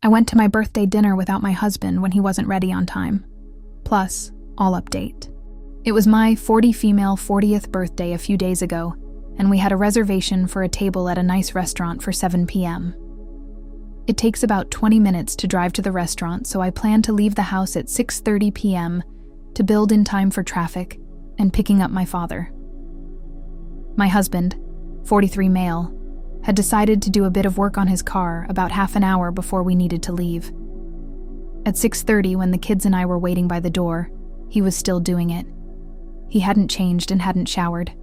I went to my birthday dinner without my husband when he wasn't ready on time. Plus, I'll update. It was my 40 female 40th birthday a few days ago, and we had a reservation for a table at a nice restaurant for 7 p.m. It takes about 20 minutes to drive to the restaurant, so I plan to leave the house at 6:30 p.m. to build in time for traffic and picking up my father. My husband, 43 male, had decided to do a bit of work on his car about half an hour before we needed to leave. At 6:30, when the kids and I were waiting by the door, he was still doing it. He hadn't changed and hadn't showered.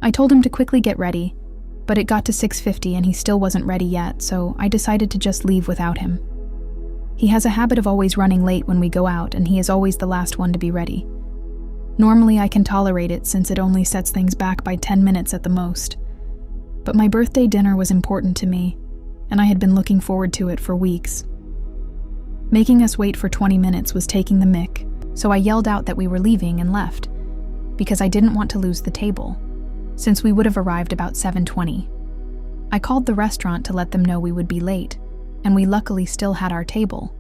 I told him to quickly get ready, but it got to 6:50 and he still wasn't ready yet, so I decided to just leave without him. He has a habit of always running late when we go out, and he is always the last one to be ready. Normally I can tolerate it since it only sets things back by 10 minutes at the most. But my birthday dinner was important to me, and I had been looking forward to it for weeks. Making us wait for 20 minutes was taking the mick, so I yelled out that we were leaving and left, because I didn't want to lose the table, since we would have arrived about 7:20. I called the restaurant to let them know we would be late, and we luckily still had our table.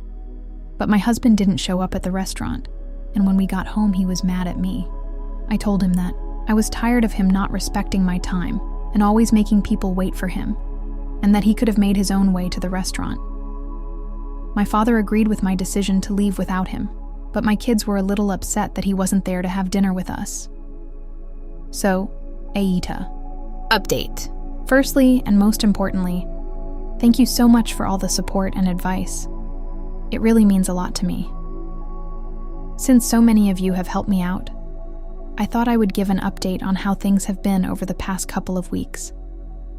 But my husband didn't show up at the restaurant, and when we got home he was mad at me. I told him that I was tired of him not respecting my time and always making people wait for him, and that he could have made his own way to the restaurant. My father agreed with my decision to leave without him, but my kids were a little upset that he wasn't there to have dinner with us. So, AITA. Update. Firstly, and most importantly, thank you so much for all the support and advice. It really means a lot to me. Since so many of you have helped me out, I thought I would give an update on how things have been over the past couple of weeks.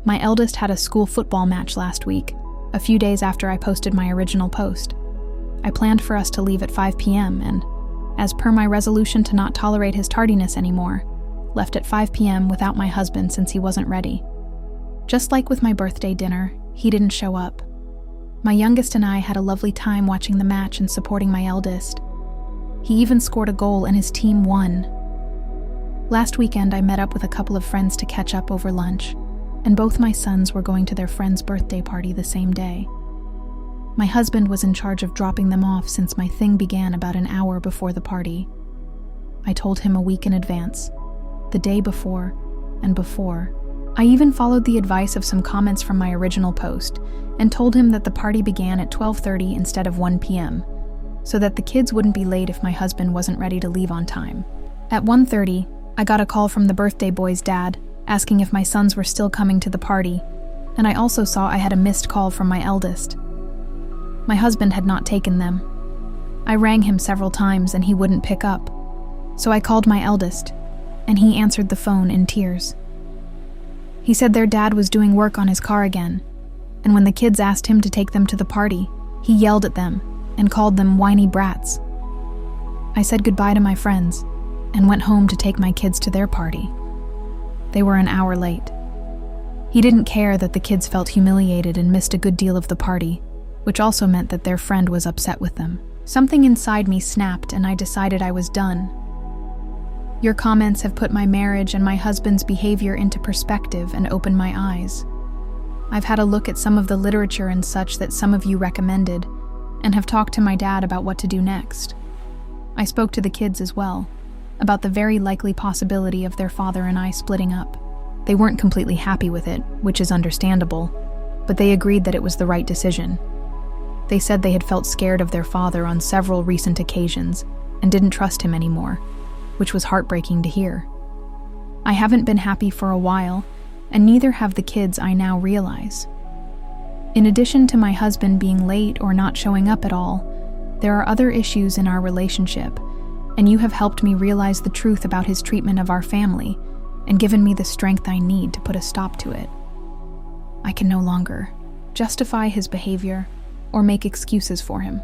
My eldest had a school football match last week, a few days after I posted my original post. I planned for us to leave at 5 p.m. and, as per my resolution to not tolerate his tardiness anymore, left at 5 p.m. without my husband since he wasn't ready. Just like with my birthday dinner, he didn't show up. My youngest and I had a lovely time watching the match and supporting my eldest. He even scored a goal and his team won. Last weekend I met up with a couple of friends to catch up over lunch, and both my sons were going to their friend's birthday party the same day. My husband was in charge of dropping them off since my thing began about an hour before the party. I told him a week in advance, the day before, and before. I even followed the advice of some comments from my original post and told him that the party began at 12:30 instead of 1 p.m., so that the kids wouldn't be late if my husband wasn't ready to leave on time. At 1:30, I got a call from the birthday boy's dad asking if my sons were still coming to the party, and I also saw I had a missed call from my eldest. My husband had not taken them. I rang him several times and he wouldn't pick up, so I called my eldest, and he answered the phone in tears. He said their dad was doing work on his car again, and when the kids asked him to take them to the party, he yelled at them and called them whiny brats. I said goodbye to my friends and went home to take my kids to their party. They were an hour late. He didn't care that the kids felt humiliated and missed a good deal of the party, which also meant that their friend was upset with them. Something inside me snapped and I decided I was done. Your comments have put my marriage and my husband's behavior into perspective and opened my eyes. I've had a look at some of the literature and such that some of you recommended, and have talked to my dad about what to do next. I spoke to the kids as well, about the very likely possibility of their father and I splitting up. They weren't completely happy with it, which is understandable, but they agreed that it was the right decision. They said they had felt scared of their father on several recent occasions and didn't trust him anymore, which was heartbreaking to hear. I haven't been happy for a while, and neither have the kids, I now realize. In addition to my husband being late or not showing up at all, there are other issues in our relationship, and you have helped me realize the truth about his treatment of our family and given me the strength I need to put a stop to it. I can no longer justify his behavior or make excuses for him.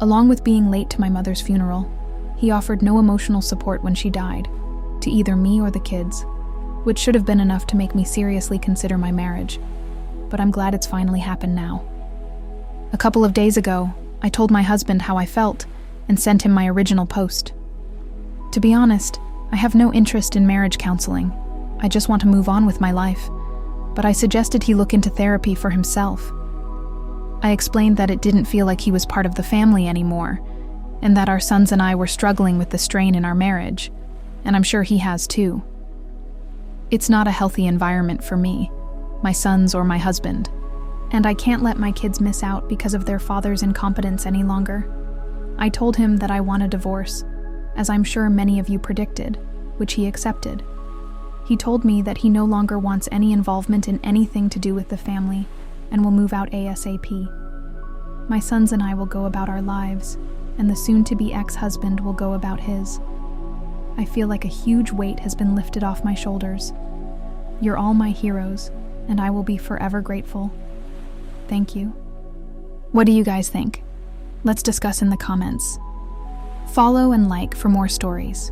Along with being late to my mother's funeral, he offered no emotional support when she died, to either me or the kids, which should have been enough to make me seriously consider my marriage, but I'm glad it's finally happened now. A couple of days ago, I told my husband how I felt and sent him my original post. To be honest, I have no interest in marriage counseling. I just want to move on with my life, but I suggested he look into therapy for himself. I explained that it didn't feel like he was part of the family anymore, and that our sons and I were struggling with the strain in our marriage, and I'm sure he has too. It's not a healthy environment for me, my sons, or my husband, and I can't let my kids miss out because of their father's incompetence any longer. I told him that I want a divorce, as I'm sure many of you predicted, which he accepted. He told me that he no longer wants any involvement in anything to do with the family and will move out ASAP. My sons and I will go about our lives, and the soon-to-be ex-husband will go about his. I feel like a huge weight has been lifted off my shoulders. You're all my heroes, and I will be forever grateful. Thank you. What do you guys think? Let's discuss in the comments. Follow and like for more stories.